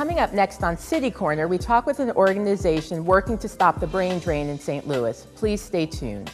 Coming up next on City Corner, we talk with an organization working to stop the brain drain in St. Louis. Please stay tuned.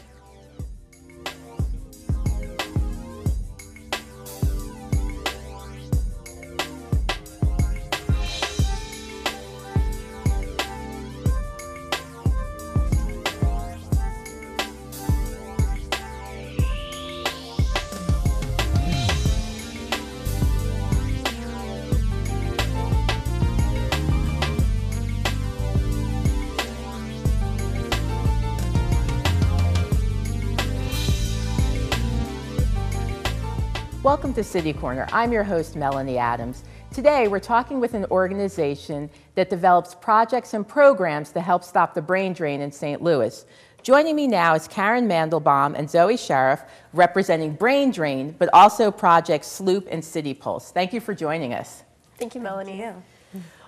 Welcome to City Corner. I'm your host, Melanie Adams. Today, we're talking with an organization that develops projects and programs to help stop the brain drain in St. Louis. Joining me now is Karen Mandelbaum and Zoe Sheriff, representing Brain Drain, but also projects Sloop and City Pulse. Thank you for joining us. Thank you, Melanie. Thank you.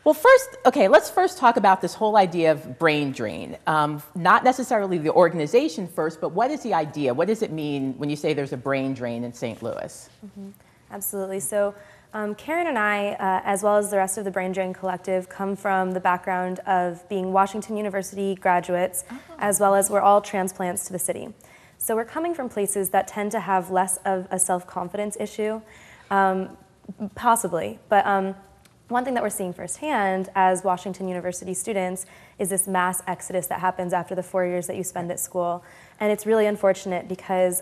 Well, let's first talk about this whole idea of brain drain. Not necessarily the organization first, but what is the idea? What does it mean when you say there's a brain drain in St. Louis? Mm-hmm. Absolutely. So Karen and I, as well as the rest of the Brain Drain Collective, come from the background of being Washington University graduates, as well as we're all transplants to the city. So we're coming from places that tend to have less of a self-confidence issue, possibly, but one thing that we're seeing firsthand as Washington University students is this mass exodus that happens after the 4 years that you spend at school. And it's really unfortunate because,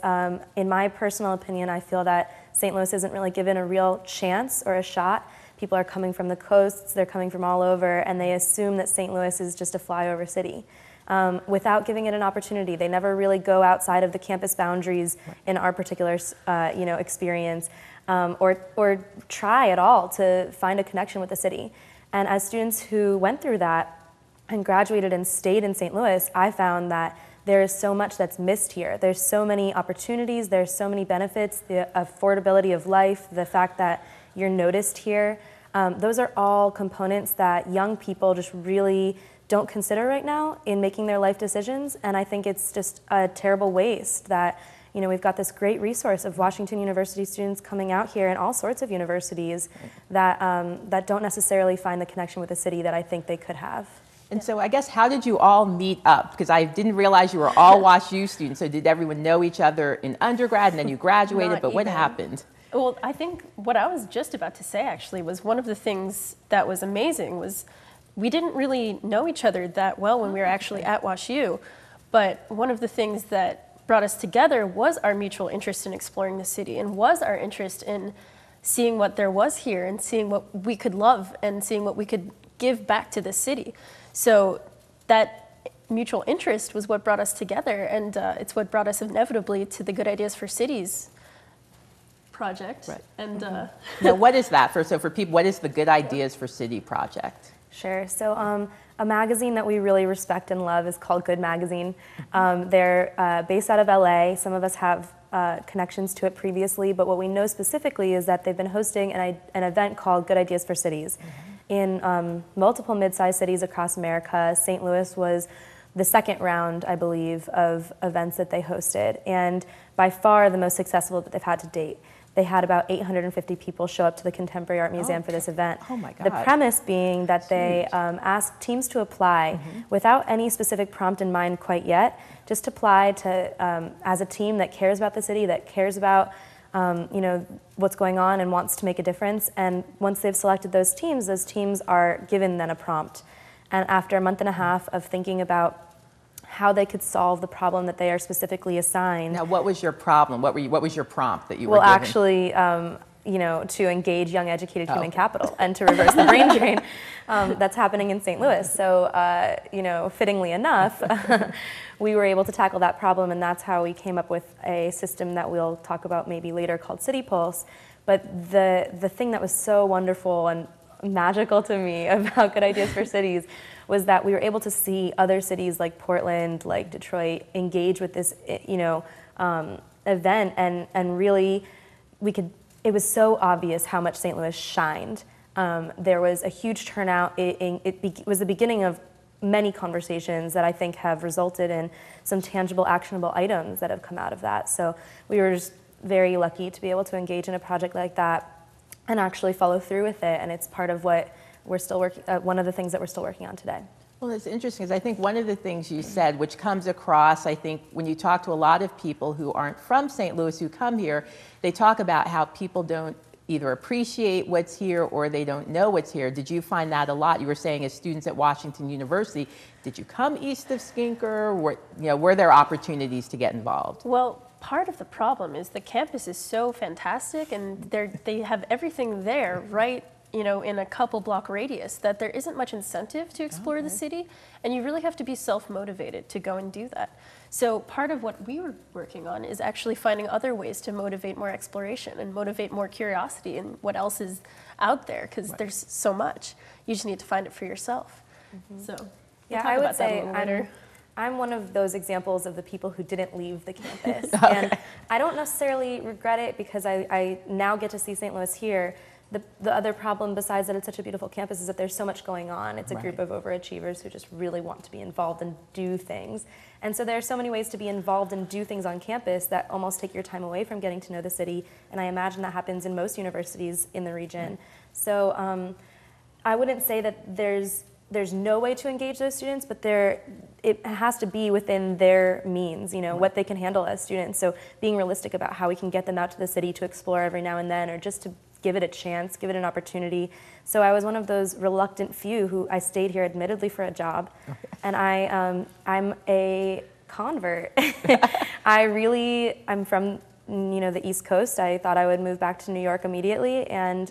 in my personal opinion, I feel that St. Louis isn't really given a real chance or a shot. People are coming from the coasts, they're coming from all over, and they assume that St. Louis is just a flyover city. Without giving it an opportunity. They never really go outside of the campus boundaries in our particular experience. Or try at all to find a connection with the city. And as students who went through that and graduated and stayed in St. Louis, I found that there is so much that's missed here. There's so many opportunities, there's so many benefits, the affordability of life, the fact that you're noticed here. Those are all components that young people just really don't consider right now in making their life decisions. And I think it's just a terrible waste that we've got this great resource of Washington University students coming out here and all sorts of universities that don't necessarily find the connection with the city that I think they could have. And so I guess, how did you all meet up? Because I didn't realize you were all WashU students. So did everyone know each other in undergrad and then you graduated? But what happened? Well, I think what I was just about to say actually was one of the things that was amazing was we didn't really know each other that well when we were actually at WashU. But one of the things that brought us together was our mutual interest in exploring the city and was our interest in seeing what there was here and seeing what we could love and seeing what we could give back to the city. So that mutual interest was what brought us together, and it's what brought us inevitably to the Good Ideas for Cities project. Right. And now, what is that? So for people, what is the Good Ideas for City project? Sure. So a magazine that we really respect and love is called Good Magazine. They're based out of LA. Some of us have connections to it previously, but what we know specifically is that they've been hosting an event called Good Ideas for Cities in multiple mid-sized cities across America. St. Louis was the second round, I believe, of events that they hosted, and by far the most successful that they've had to date. They had about 850 people show up to the Contemporary Art Museum for this event. Oh my God. The premise being that they asked teams to apply without any specific prompt in mind quite yet, just apply to as a team that cares about the city, that cares about what's going on and wants to make a difference. And once they've selected those teams are given then a prompt. And after a month and a half of thinking about how they could solve the problem that they are specifically assigned. Now, what was your problem? What was your prompt that you were given? Well, actually, to engage young, educated human capital and to reverse the brain drain that's happening in St. Louis. So, fittingly enough, we were able to tackle that problem, and that's how we came up with a system that we'll talk about maybe later called City Pulse. But the thing that was so wonderful and magical to me about Good Ideas for Cities was that we were able to see other cities like Portland, like Detroit, engage with this, event, and really, it was so obvious how much St. Louis shined. There was a huge turnout. It was the beginning of many conversations that I think have resulted in some tangible, actionable items that have come out of that. So we were just very lucky to be able to engage in a project like that and actually follow through with it. And it's part of what we're still working, one of the things that we're still working on today. Well, it's interesting because I think one of the things you said, which comes across, I think, when you talk to a lot of people who aren't from St. Louis who come here, they talk about how people don't either appreciate what's here or they don't know what's here. Did you find that a lot? You were saying as students at Washington University, did you come east of Skinker? Were there opportunities to get involved? Well, part of the problem is the campus is so fantastic, and they have everything there, right, in a couple block radius, that there isn't much incentive to explore the city, and you really have to be self-motivated to go and do that. So part of what we were working on is actually finding other ways to motivate more exploration and motivate more curiosity in what else is out there, because there's so much. You just need to find it for yourself. So Yeah, we'll I talk would about that a say little later. I'm one of those examples of the people who didn't leave the campus. And I don't necessarily regret it because I now get to see St. Louis here. The other problem, besides that it's such a beautiful campus, is that there's so much going on. It's a group of overachievers who just really want to be involved and do things. And so there are so many ways to be involved and do things on campus that almost take your time away from getting to know the city. And I imagine that happens in most universities in the region. So I wouldn't say that there's no way to engage those students, but it has to be within their means, what they can handle as students. So being realistic about how we can get them out to the city to explore every now and then, or just to give it a chance, give it an opportunity. So I was one of those reluctant few who I stayed here admittedly for a job. And I'm a convert. I'm from the East Coast. I thought I would move back to New York immediately, and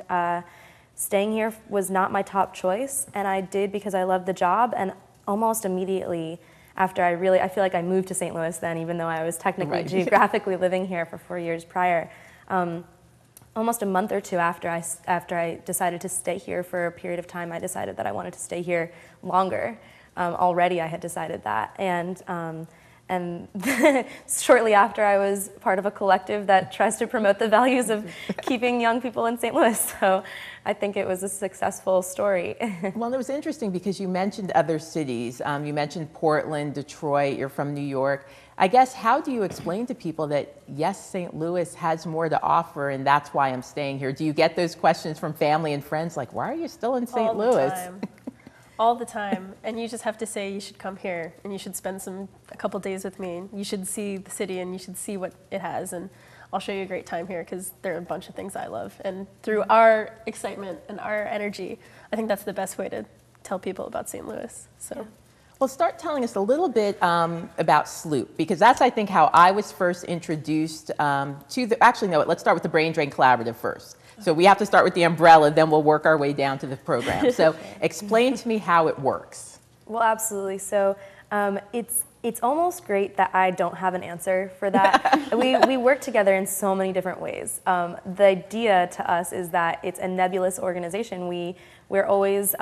staying here was not my top choice, and I did because I loved the job. And almost immediately after I feel like I moved to St. Louis then, even though I was technically geographically living here for 4 years prior. Almost a month or two after I decided to stay here for a period of time, I decided that I wanted to stay here longer. Already I had decided that, and shortly after, I was part of a collective that tries to promote the values of keeping young people in St. Louis. So I think it was a successful story. Well, it was interesting because you mentioned other cities. You mentioned Portland, Detroit, you're from New York. I guess, how do you explain to people that, yes, St. Louis has more to offer and that's why I'm staying here? Do you get those questions from family and friends like, why are you still in St. Louis? All the time. And you just have to say, you should come here and you should spend a couple days with me. You should see the city and you should see what it has. And I'll show you a great time here because there are a bunch of things I love. And through our excitement and our energy, I think that's the best way to tell people about St. Louis. So. Yeah. Well, start telling us a little bit about Sloop, because that's, I think, how I was first introduced actually, no, let's start with the Brain Drain Collaborative first. So we have to start with the umbrella, then we'll work our way down to the program. So explain to me how it works. Well, absolutely. So it's almost great that I don't have an answer for that. We work together in so many different ways. The idea to us is that it's a nebulous organization. We're always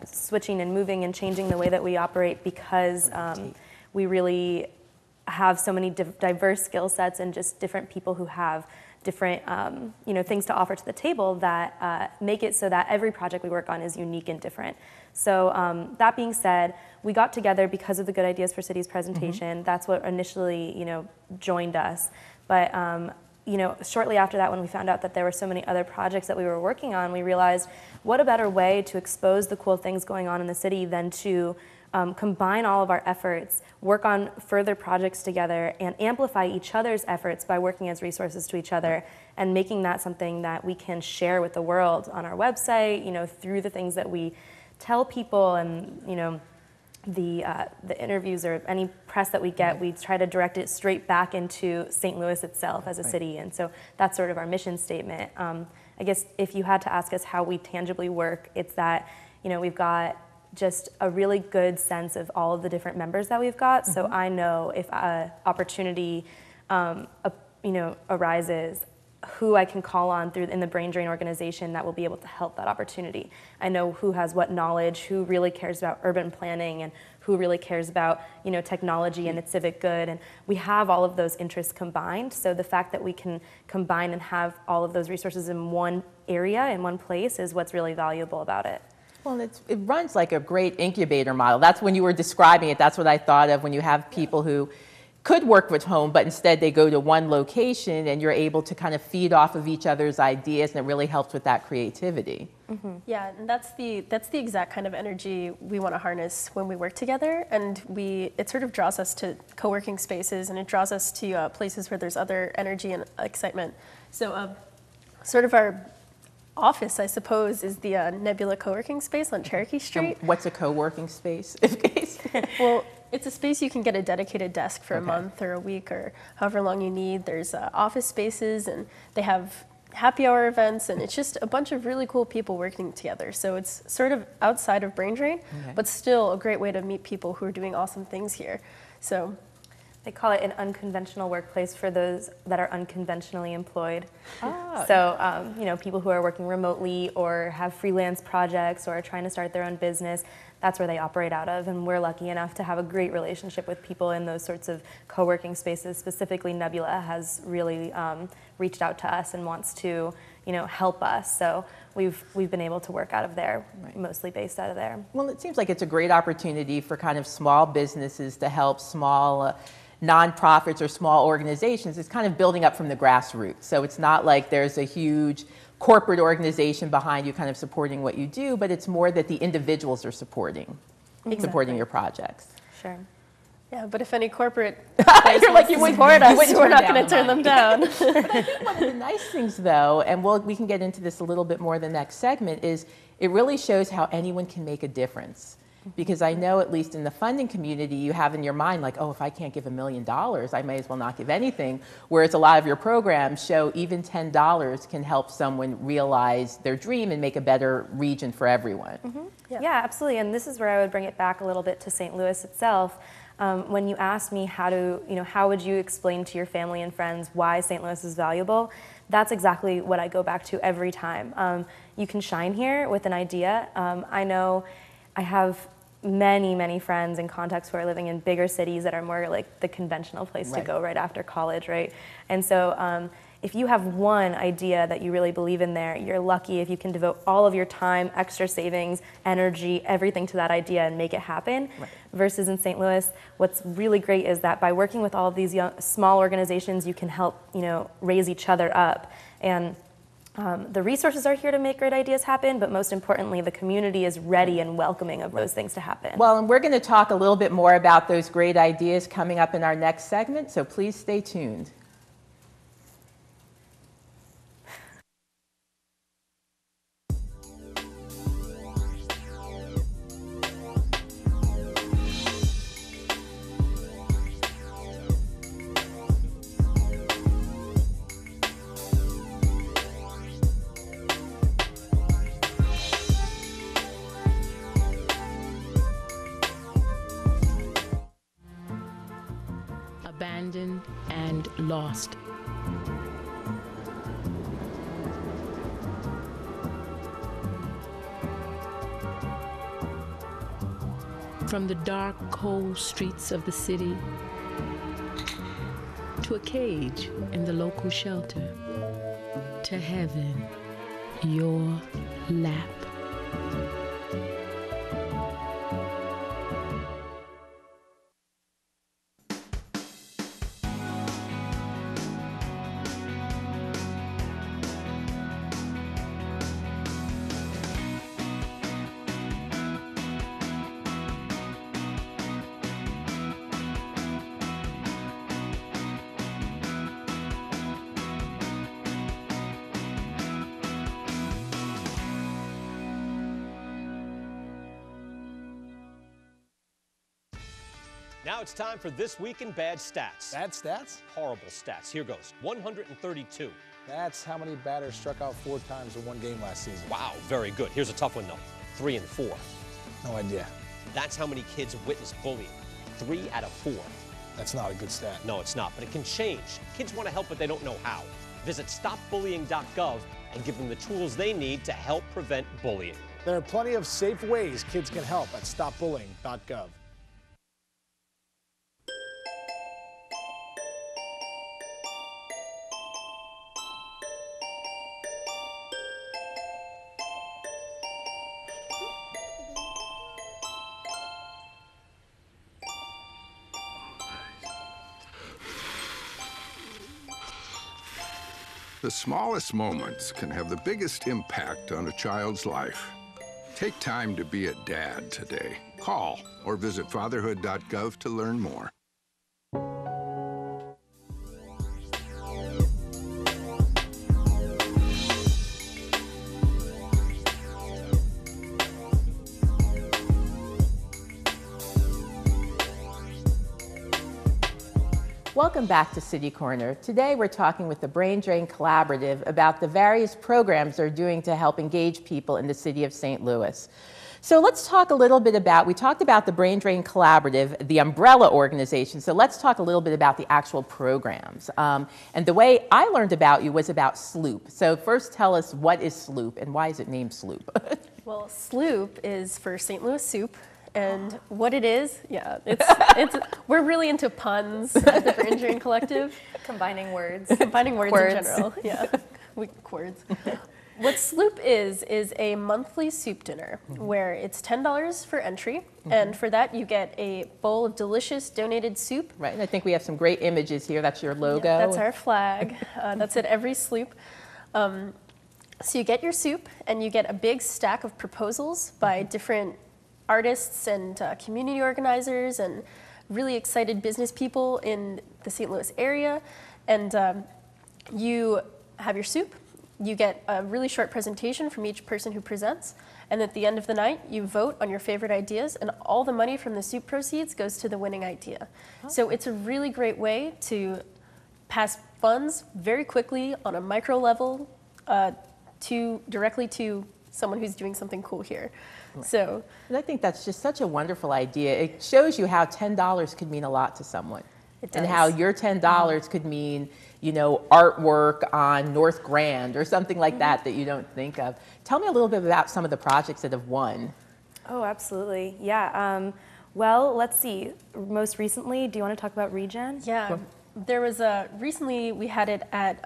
switching and moving and changing the way that we operate because we really have so many diverse skill sets and just different people who have different things to offer to the table that make it so that every project we work on is unique and different. So that being said, we got together because of the Good Ideas for Cities presentation. That's what initially joined us. But shortly after that, when we found out that there were so many other projects that we were working on, we realized what a better way to expose the cool things going on in the city than to combine all of our efforts, work on further projects together, and amplify each other's efforts by working as resources to each other and making that something that we can share with the world on our website, through the things that we tell people and, the interviews or any press that we get, we try to direct it straight back into St. Louis itself as a city. And so that's sort of our mission statement. I guess if you had to ask us how we tangibly work, it's that, we've got just a really good sense of all of the different members that we've got. So I know if an opportunity, arises, who I can call on in the Brain Drain organization that will be able to help that opportunity. I know who has what knowledge, who really cares about urban planning, and who really cares about technology and its civic good. And we have all of those interests combined. So the fact that we can combine and have all of those resources in one area, in one place, is what's really valuable about it. Well, it runs like a great incubator model. That's when you were describing it, that's what I thought of when you have people who could work with home, but instead they go to one location and you're able to kind of feed off of each other's ideas, and it really helps with that creativity. Yeah, and that's the exact kind of energy we want to harness when we work together, and it sort of draws us to co-working spaces, and it draws us to places where there's other energy and excitement. So sort of our office, I suppose, is the Nebula co-working space on Cherokee Street. And what's a co-working space? Well, it's a space you can get a dedicated desk for a month or a week or however long you need. There's office spaces, and they have happy hour events, and it's just a bunch of really cool people working together. So it's sort of outside of Brain Drain, but still a great way to meet people who are doing awesome things here. So They call it an unconventional workplace for those that are unconventionally employed. Ah. So, people who are working remotely or have freelance projects or are trying to start their own business, that's where they operate out of. And we're lucky enough to have a great relationship with people in those sorts of co-working spaces. Specifically, Nebula has really reached out to us and wants to, help us. So we've been able to work out of there, mostly based out of there. Well, it seems like it's a great opportunity for kind of small businesses to help small nonprofits or small organizations. It's kind of building up from the grassroots. So it's not like there's a huge corporate organization behind you kind of supporting what you do, but it's more that the individuals are supporting your projects. Sure. yeah, but if any corporate You're like, you wouldn't support us, turn we're not down going to turn them down. But I think one of the nice things, though, and we can get into this a little bit more in the next segment, is it really shows how anyone can make a difference. Because I know, at least in the funding community, you have in your mind, like, oh, if I can't give $1 million, I may as well not give anything. Whereas a lot of your programs show even $10 can help someone realize their dream and make a better region for everyone. Yeah, absolutely. And this is where I would bring it back a little bit to St. Louis itself. When you asked me how would you explain to your family and friends why St. Louis is valuable, that's exactly what I go back to every time. You can shine here with an idea. I know I have many friends and contacts who are living in bigger cities that are more like the conventional place to go right after college, right? And so if you have one idea that you really believe in there, you're lucky if you can devote all of your time, extra savings, energy, everything to that idea and make it happen. Versus in St. Louis, what's really great is that by working with all of these small organizations, you can help, raise each other up. And the resources are here to make great ideas happen, but most importantly, the community is ready and welcoming of those things to happen. Well, and we're going to talk a little bit more about those great ideas coming up in our next segment, so please stay tuned. Abandoned and lost. From the dark, cold streets of the city to a cage in the local shelter, to heaven, your lap. Now it's time for This Week in Bad Stats. Bad stats? Horrible stats. Here goes. 132. That's how many batters struck out 4 times in one game last season. Wow, very good. Here's a tough one, though. 3 and 4. No idea. That's how many kids witness bullying. 3 out of 4. That's not a good stat. No, it's not, but it can change. Kids want to help, but they don't know how. Visit stopbullying.gov and give them the tools they need to help prevent bullying. There are plenty of safe ways kids can help at stopbullying.gov. The smallest moments can have the biggest impact on a child's life. Take time to be a dad today. Call or visit fatherhood.gov to learn more. Welcome back to City Corner. Today we're talking with the Brain Drain Collaborative about the various programs they're doing to help engage people in the city of St. Louis. So let's talk a little bit about, we talked about the Brain Drain Collaborative, the umbrella organization, so let's talk a little bit about the actual programs. And the way I learned about you was about SLOOP. So first tell us, what is SLOOP and why is it named SLOOP? Well, SLOOP is for St. Louis Soup. And what it is, yeah, we're really into puns at the Brain Drain Collective. Combining words. Combining words in general, yeah. Words. What SLOOP is a monthly soup dinner where it's $10 for entry, and for that you get a bowl of delicious donated soup. Right, and I think we have some great images here. That's your logo. Yeah, that's our flag. That's at every SLOOP. So you get your soup, and you get a big stack of proposals by different artists and community organizers and really excited business people in the St. Louis area. And you have your soup, you get a really short presentation from each person who presents, and at the end of the night, you vote on your favorite ideas, and all the money from the soup proceeds goes to the winning idea. Oh. So it's a really great way to pass funds very quickly on a micro level directly to someone who's doing something cool here. Right. So, and I think that's just such a wonderful idea. It shows you how $10 could mean a lot to someone. It does. And how your $10 could mean, you know, artwork on North Grand or something like that you don't think of. Tell me a little bit about some of the projects that have won. Oh, absolutely. Yeah. Well, let's see. Most recently, do you want to talk about Regen? Yeah. There was recently we had it at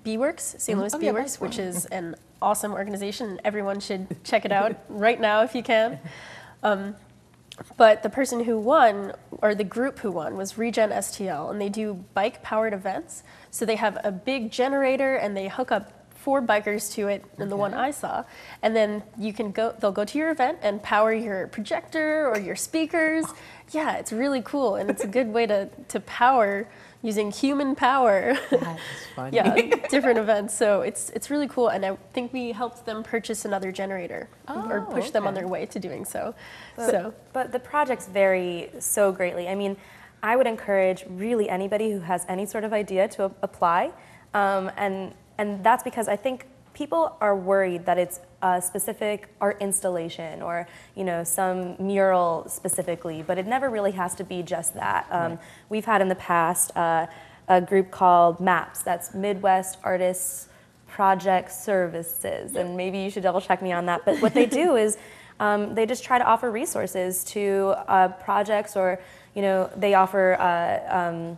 B-Works, St. Louis B-Works, which is an awesome organization. Everyone should check it out right now if you can. But the person who won, or the group who won, was Regen STL, and they do bike-powered events. So they have a big generator, and they hook up 4 bikers to it, and the one I saw, and then you can go. They'll go to your event and power your projector or your speakers. Yeah, it's really cool, and it's a good way to power using human power. That's funny. Yeah, different events. So it's really cool, and I think we helped them purchase another generator or push them on their way to doing so. But the projects vary so greatly. I mean, I would encourage really anybody who has any sort of idea to apply, and that's because I think people are worried that it's a specific art installation or, you know, some mural specifically, but it never really has to be just that. Right. We've had in the past a group called MAPS, that's Midwest Artists Project Services, and maybe you should double check me on that. But what they do is they just try to offer resources to projects, or, you know, they offer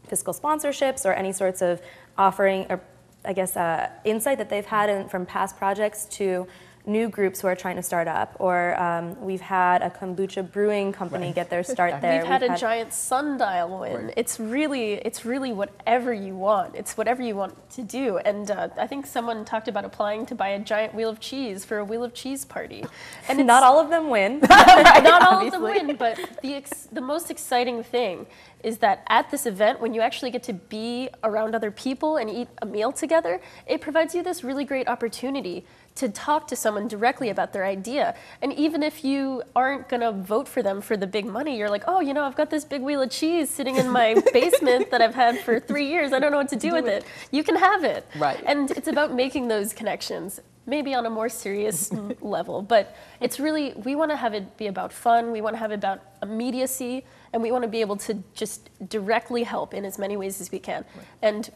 fiscal sponsorships or any sorts of offering, or I guess, insight that they've had from past projects to new groups who are trying to start up. Or we've had a kombucha brewing company get their start there. We've had a giant sundial win. Right. It's really whatever you want. It's whatever you want to do. And I think someone talked about applying to buy a giant wheel of cheese for a wheel of cheese party. And not all of them win. Not all of them win, but the most exciting thing is that at this event, when you actually get to be around other people and eat a meal together, it provides you this really great opportunity to talk to someone directly about their idea. And even if you aren't gonna vote for them for the big money, you're like, oh, you know, I've got this big wheel of cheese sitting in my basement that I've had for 3 years. I don't know what to do with it. You can have it. Right. And it's about making those connections, maybe on a more serious level. But it's really, we wanna have it be about fun. We wanna have it about immediacy. And we wanna be able to just directly help in as many ways as we can. Right. And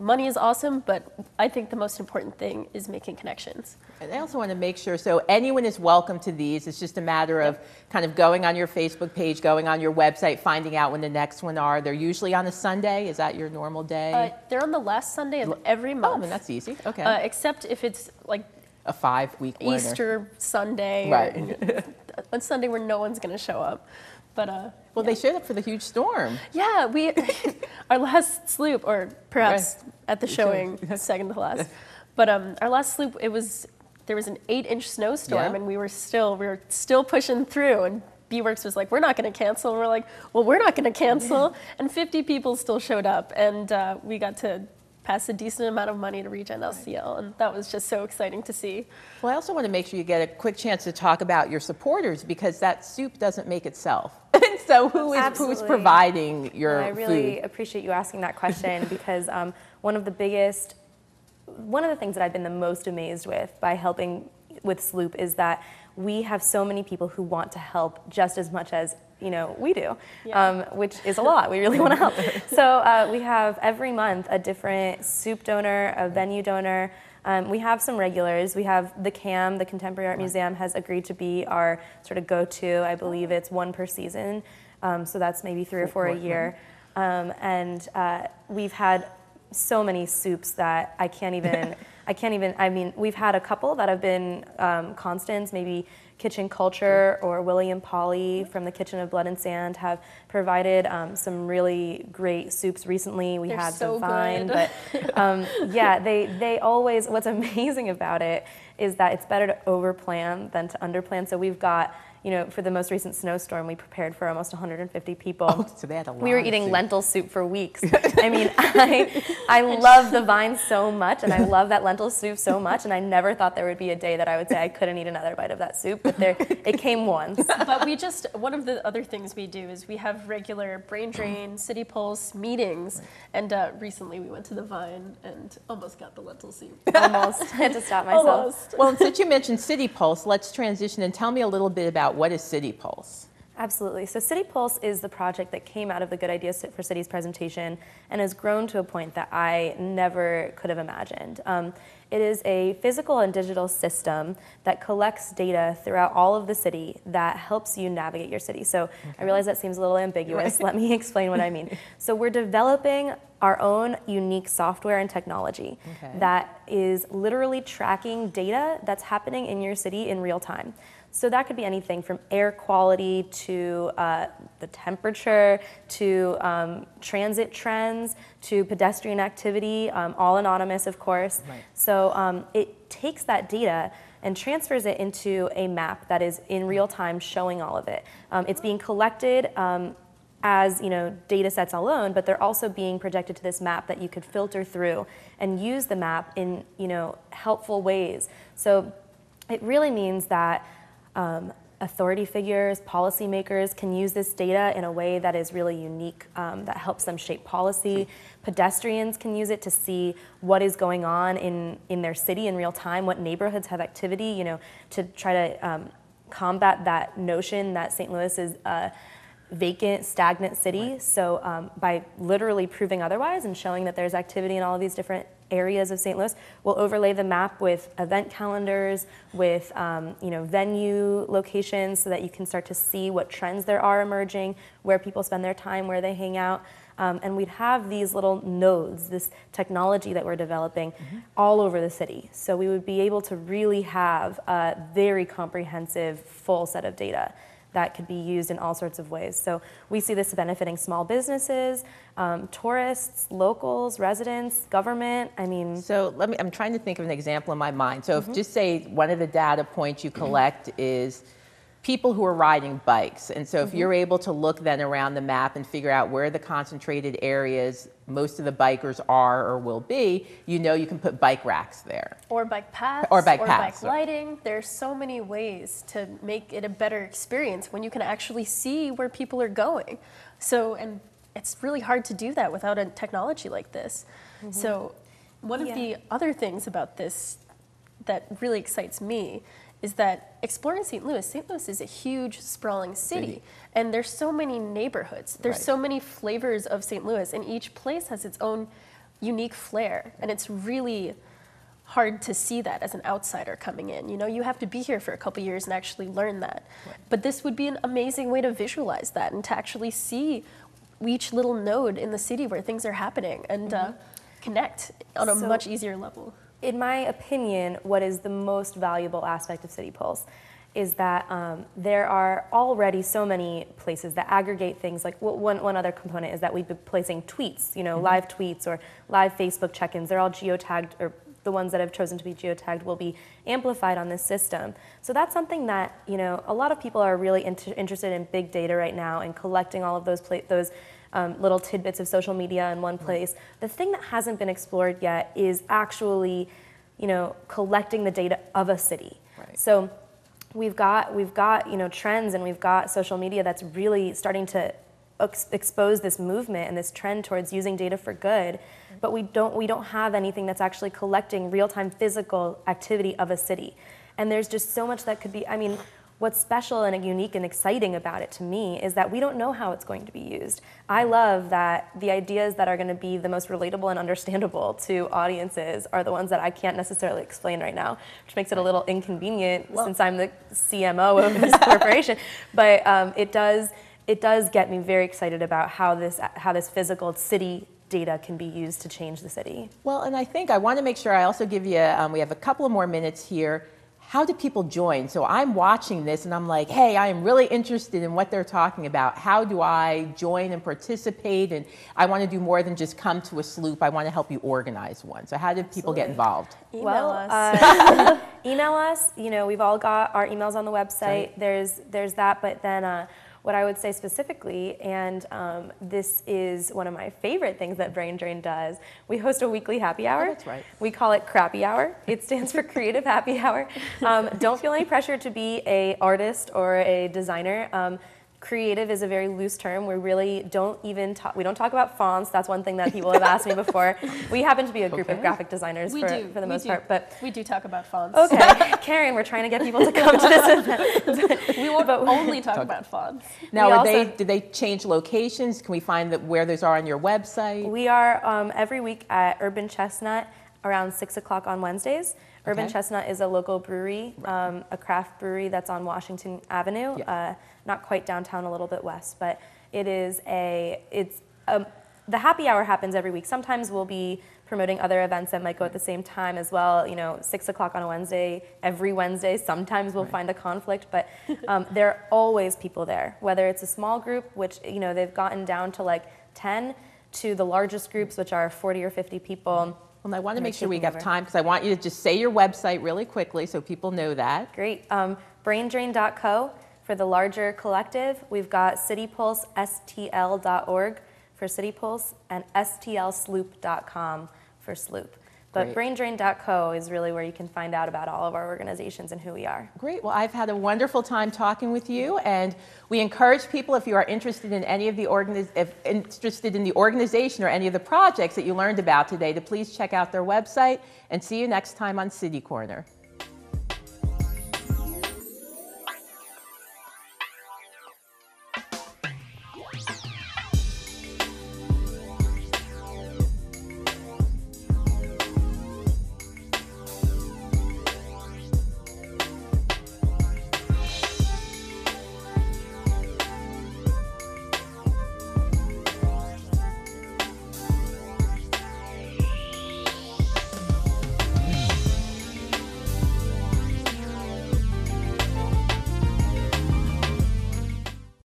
money is awesome, but I think the most important thing is making connections. And I also want to make sure, so anyone is welcome to these. It's just a matter of kind of going on your Facebook page, going on your website, finding out when the next one are. They're usually on a Sunday. Is that your normal day? They're on the last Sunday of every month. Oh, then that's easy. Okay. Except if it's like a 5-week winner. Easter Sunday. Right. Or one Sunday where no one's going to show up. But Well, they showed up for the huge storm. yeah, we our last sloop, or perhaps at the showing, second to last. But our last sloop, there was an 8-inch snowstorm, Yeah. and we were still pushing through. And B-Works was like, "We're not going to cancel." And we're like, "Well, we're not going to cancel." And 50 people still showed up, and we got to pass a decent amount of money to reach NLCL, and that was just so exciting to see. Well, I also want to make sure you get a quick chance to talk about your supporters, because that soup doesn't make itself. So who's Absolutely. providing your And I really food? appreciate you asking that question because one of the things that I've been the most amazed with by helping with Sloop is that we have so many people who want to help just as much as we do, which is a lot. We really want to help. So we have every month a different soup donor, a venue donor. We have some regulars. We have the CAM, the Contemporary Art Museum, has agreed to be our sort of go-to. I believe it's one per season, so that's maybe 3 or 4 a year. And we've had so many soups that I can't even. I mean, we've had a couple that have been constants, maybe Kitchen Culture or William Polly from the Kitchen of Blood and Sand have provided some really great soups recently. We They're had so Divine, good. but yeah, they always, what's amazing about it is that it's better to overplan than to underplan. So we've got, for the most recent snowstorm, we prepared for almost 150 people. Oh, so they had a lot We were of eating soup. lentil soup for weeks. I mean, I love the vine so much, and I love that lentil soup so much, and I never thought there would be a day that I would say I couldn't eat another bite of that soup, but it came once. But one of the other things we do is we have regular Brain Drain, City Pulse meetings, and recently we went to the Vine and almost got the lentil soup. Almost. I had to stop myself. Almost. Well, since you mentioned City Pulse, let's transition and tell me a little bit about what is City Pulse. Absolutely. So City Pulse is the project that came out of the Good Ideas for Cities presentation and has grown to a point that I never could have imagined. It is a physical and digital system that collects data throughout all of the city that helps you navigate your city. So I realize that seems a little ambiguous. Right. Let me explain what I mean. So we're developing our own unique software and technology that is literally tracking data that's happening in your city in real time. So that could be anything from air quality to the temperature to transit trends to pedestrian activity, all anonymous, of course. Right. So it takes that data and transfers it into a map that is in real time showing all of it. It's being collected as data sets alone, but they're also being projected to this map that you could filter through and use the map in helpful ways. So it really means that authority figures, policymakers can use this data in a way that is really unique, that helps them shape policy. Pedestrians can use it to see what is going on in their city in real time, what neighborhoods have activity, to try to combat that notion that St. Louis is a vacant, stagnant city. Right. So by literally proving otherwise and showing that there's activity in all of these different areas of St. Louis, we'll overlay the map with event calendars, with venue locations, so that you can start to see what trends there are emerging, where people spend their time, where they hang out. And we'd have these little nodes, this technology that we're developing all over the city. So we would be able to really have a very comprehensive, full set of data that could be used in all sorts of ways. So we see this benefiting small businesses, tourists, locals, residents, government. I mean, So I'm trying to think of an example in my mind. So if just say one of the data points you collect is people who are riding bikes. And so if you're able to look then around the map and figure out where the concentrated areas most of the bikers are or will be, you can put bike racks there. Or bike paths, Or bike paths. lighting. There's so many ways to make it a better experience when you can actually see where people are going. So, and it's really hard to do that without a technology like this. So one of the other things about this that really excites me is that exploring St. Louis is a huge, sprawling city. And there's so many neighborhoods. There's so many flavors of St. Louis, and each place has its own unique flair. And it's really hard to see that as an outsider coming in. You have to be here for a couple years and actually learn that. But this would be an amazing way to visualize that and to actually see each little node in the city where things are happening and connect on a much easier level. in my opinion, what is the most valuable aspect of City Pulse is that there are already so many places that aggregate things. Like one other component is that we've been placing tweets, live tweets or live Facebook check-ins. They're all geotagged, or the ones that have chosen to be geotagged will be amplified on this system. So that's something that, a lot of people are really interested in big data right now and collecting all of those little tidbits of social media in one place. The thing that hasn't been explored yet is actually, collecting the data of a city. Right. So we've got trends, and we've got social media that's really starting to expose this movement and this trend towards using data for good, but we don't have anything that's actually collecting real-time physical activity of a city. And there's just so much that could be, what's special and unique and exciting about it to me is that we don't know how it's going to be used. I love that the ideas that are going to be the most relatable and understandable to audiences are the ones that I can't necessarily explain right now, which makes it a little inconvenient since I'm the CMO of this corporation. But it does get me very excited about how this physical city data can be used to change the city. Well, and I think I want to make sure I also give you, we have a couple of more minutes here. How do people join? So I'm watching this and I'm like, hey, I am really interested in what they're talking about. How do I join and participate? And I want to do more than just come to a sloop. I want to help you organize one. So how do people get involved? Email us. Email us. We've all got our emails on the website. Right. There's that, but then what I would say specifically, and this is one of my favorite things that Brain Drain does, we host a weekly happy hour. Oh, that's right. We call it Crappy Hour. It stands for Creative Happy Hour. Don't feel any pressure to be an artist or a designer. Creative is a very loose term. We really don't even talk about fonts. That's one thing that people have asked me before. We happen to be a group of graphic designers for the most part. But we do talk about fonts. Okay, Karen, we're trying to get people to come to this event. We won't only talk about fonts. Now, do they change locations? Can we find where those are on your website? We are every week at Urban Chestnut around 6 o'clock on Wednesdays. Urban Chestnut is a local brewery, a craft brewery that's on Washington Avenue, not quite downtown, a little bit west, but the happy hour happens every week. Sometimes we'll be promoting other events that might go at the same time as well. 6 o'clock on a Wednesday, every Wednesday. Sometimes we'll find a conflict, but there are always people there, whether it's a small group, which they've gotten down to like 10, to the largest groups, which are 40 or 50 people. Well, I want to make sure we have time because I want you to just say your website really quickly so people know that. Great. Braindrain.co for the larger collective. We've got citypulsestl.org for City Pulse and stlsloop.com for Sloop. But braindrain.co is really where you can find out about all of our organizations and who we are. Great. Well, I've had a wonderful time talking with you, and we encourage people, if you are interested in any of the interested in the organization or any of the projects that you learned about today, to please check out their website, and see you next time on City Corner.